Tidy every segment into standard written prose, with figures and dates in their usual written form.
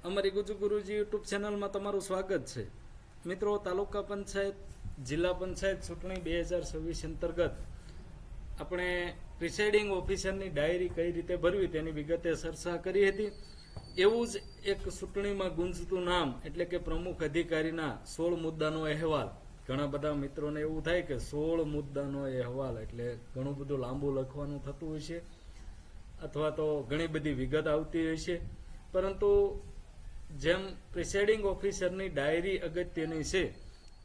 અમારી ગુરુજી યુટ્યુબ ચેનલમાં તમારું સ્વાગત છે। મિત્રો, તાલુકા પંચાયત જિલ્લા પંચાયત ચૂંટણી 2026 અંતર્ગત આપણે પ્રિસાઇડિંગ ઓફિસરની ડાયરી કઈ રીતે ભરવી તેની વિગતે ચર્ચા કરી હતી। એવું જ એક ચૂંટણીમાં ગુંજતું નામ એટલે કે પ્રમુખ અધિકારીના 16 મુદ્દાનો અહેવાલ। ઘણા બધા મિત્રોને એવું થાય કે 16 મુદ્દાનો અહેવાલ એટલે ઘણું બધું લાંબુ લખવાનું થતું હોય છે અથવા તો ઘણી બધી વિગત આવતી હોય છે, પરંતુ જેમ પ્રિસાઇડિંગ ઓફિસરની ડાયરી અગત્યની છે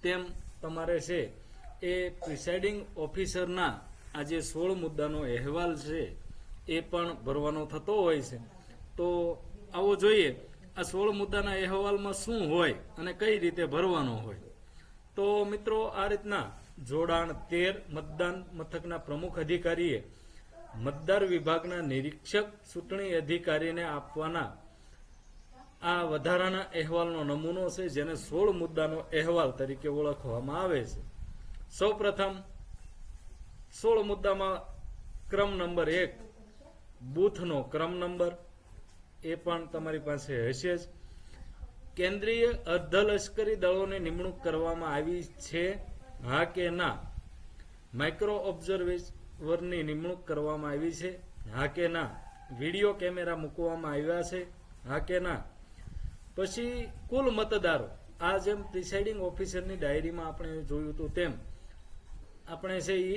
તેમ તમારે છે એ પ્રિસાઇડિંગ ઓફિસરના આ જે 16 મુદ્દાનો અહેવાલ છે એ પણ ભરવાનો થતો હોય છે। તો આવો જોઈએ આ 16 મુદ્દાના અહેવાલમાં શું હોય અને કઈ રીતે ભરવાનો હોય। તો મિત્રો, આ રીતના જોડાણ 13 મતદાન મથકના પ્રમુખ અધિકારીએ મતદાર વિભાગના નિરીક્ષક ચૂંટણી અધિકારીને આપવાના આ વધારાના અહેવાલનો નમૂનો છે, જેને 16 મુદ્દાનો અહેવાલ તરીકે ઓળખવામાં આવે છે। સૌ પ્રથમ 16 મુદ્દામાં ક્રમ નંબર 1 બૂથનો ક્રમ નંબર એ પણ તમારી પાસે હશે જ। કેન્દ્રીય અર્ધલશ્કરી દળોની નિમણૂક કરવામાં આવી છે, હા કે ના? માઇક્રો ઓબ્ઝર્વરની નિમણૂક કરવામાં આવી છે, હા કે ના? વિડીયો કેમેરા મૂકવામાં આવ્યા છે, હા કે ના? પછી કુલ મતદારો, આ જેમ પ્રિસાઇડિંગ ઓફિસરની ડાયરીમાં આપણે જોયું હતું તેમ આપણે છે એ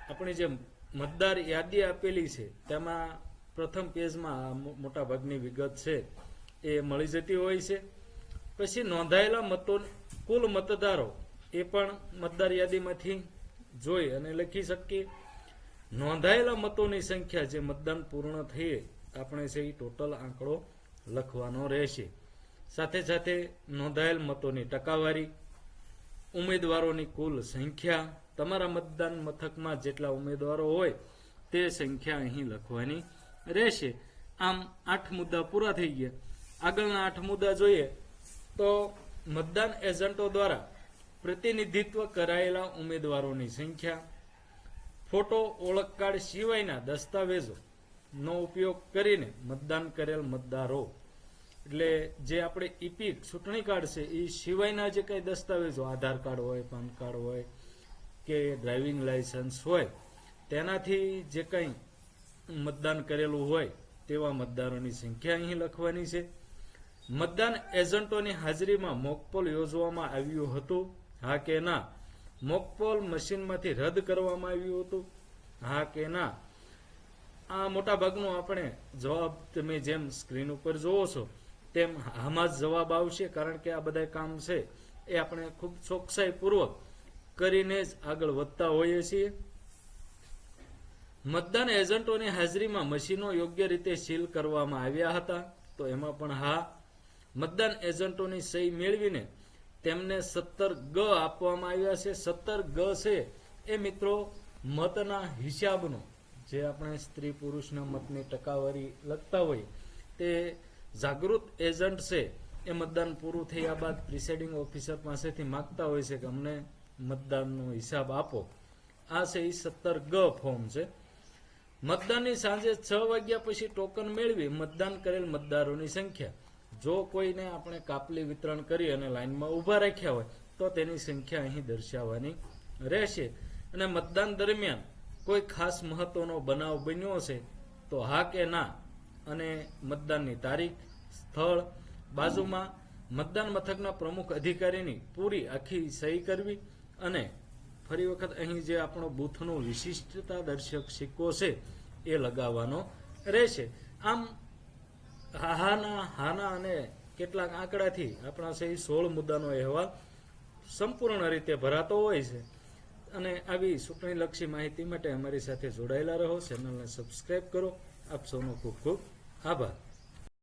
આપણી જે મતદાર યાદી આપેલી છે તેમાં પ્રથમ પેજમાં મોટા ભાગની વિગત છે એ મળી જતી હોય છે। પછી નોંધાયેલા મતો કુલ મતદારો એ પણ મતદાર યાદીમાંથી જોઈ અને લખી શકીએ। નોંધાયેલા મતોની સંખ્યા જે મતદાન પૂર્ણ થયે આપણે છે એ ટોટલ આંકડો લખવાનો રહેશે। સાથે સાથે નોંધાયેલ મતોની ટકાવારી, ઉમેદવારોની કુલ સંખ્યા, તમારા મતદાન મથકમાં જેટલા ઉમેદવારો હોય તે સંખ્યા અહીં લખવાની રહેશે। આમ 8 મુદ્દા પૂરા થઈ ગયા। આગળના 8 મુદ્દા જોઈએ તો મતદાન એજન્ટો દ્વારા પ્રતિનિધિત્વ કરાયેલા ઉમેદવારોની સંખ્યા, ફોટો ઓળખ કાર્ડ સિવાયના દસ્તાવેજો નો ઉપયોગ કરીને મતદાન કરેલ મતદારો, એટલે જે આપણે ઈપીક ચૂંટણી કાર્ડ છે એ સિવાયના જે કંઈ દસ્તાવેજો, આધાર કાર્ડ હોય, પાન કાર્ડ હોય કે ડ્રાઇવિંગ લાયસન્સ હોય, તેનાથી જે કંઈ મતદાન કરેલું હોય તેવા મતદારોની સંખ્યા અહીં લખવાની છે। મતદાન એજન્ટોની હાજરીમાં મોકપોલ યોજવામાં આવ્યું હતું, હા કે ના? મોકપોલ મશીનમાંથી રદ કરવામાં આવ્યું હતું, હા કે ના? આ મોટા ભાગનો આપણે જવાબ તમે જેમ સ્ક્રીન ઉપર જોવો છો તેમ આમાં જ જવાબ આવશે, કારણ કે આ બધા કામ છે એ આપણે ખૂબ ચોકસાઈપૂર્વક કરીને જ આગળ વધતા હોઈએ છીએ। મતદાન એજન્ટોની હાજરીમાં મશીનો યોગ્ય રીતે સીલ કરવામાં આવ્યા હતા, તો એમાં પણ હા। મતદાન એજન્ટોની સહી મેળવીને તેમને 17 ગ આપવામાં આવ્યા છે। 17 ગ છે એ મિત્રો મતના હિસાબનો, જે આપણે સ્ત્રી પુરુષના મતની ટકાવારી લખતા હોય તે જાગૃત એજન્ટ છે એ મતદાન પૂરું થયા બાદ પ્રિસાઇડિંગ ઓફિસર પાસેથી માગતા હોય છે કે અમને મતદાનનો હિસાબ આપો। આ છે એ 17 ગ ફોર્મ છે। મતદાનની સાંજે 6 વાગ્યા પછી ટોકન મેળવી મતદાન કરેલ મતદારોની સંખ્યા, જો કોઈને આપણે કાપલી વિતરણ કરી અને લાઈનમાં ઊભા રાખ્યા હોય તો તેની સંખ્યા અહીં દર્શાવવાની રહેશે। અને મતદાન દરમિયાન કોઈ ખાસ મહત્વનો બનાવ બન્યો છે તો હા કે ના, અને મતદાનની તારીખ, સ્થળ, બાજુમાં મતદાન મથકના પ્રમુખ અધિકારીની પૂરી આખી સહી કરવી, અને ફરી વખત અહીં જે આપણો બૂથનો વિશિષ્ટતા દર્શક સિક્કો છે એ લગાવવાનો રહેશે। આમ હાના અને કેટલાક આંકડાથી આપણા છે 16 મુદ્દાનો અહેવાલ સંપૂર્ણ રીતે ભરાતો હોય છે। અને આવી ચૂંટણીલક્ષી માહિતી માટે અમારી સાથે જોડાયેલા રહો, ચેનલને સબસ્ક્રાઈબ કરો। આપ સૌનો ખૂબ ખૂબ આભાર।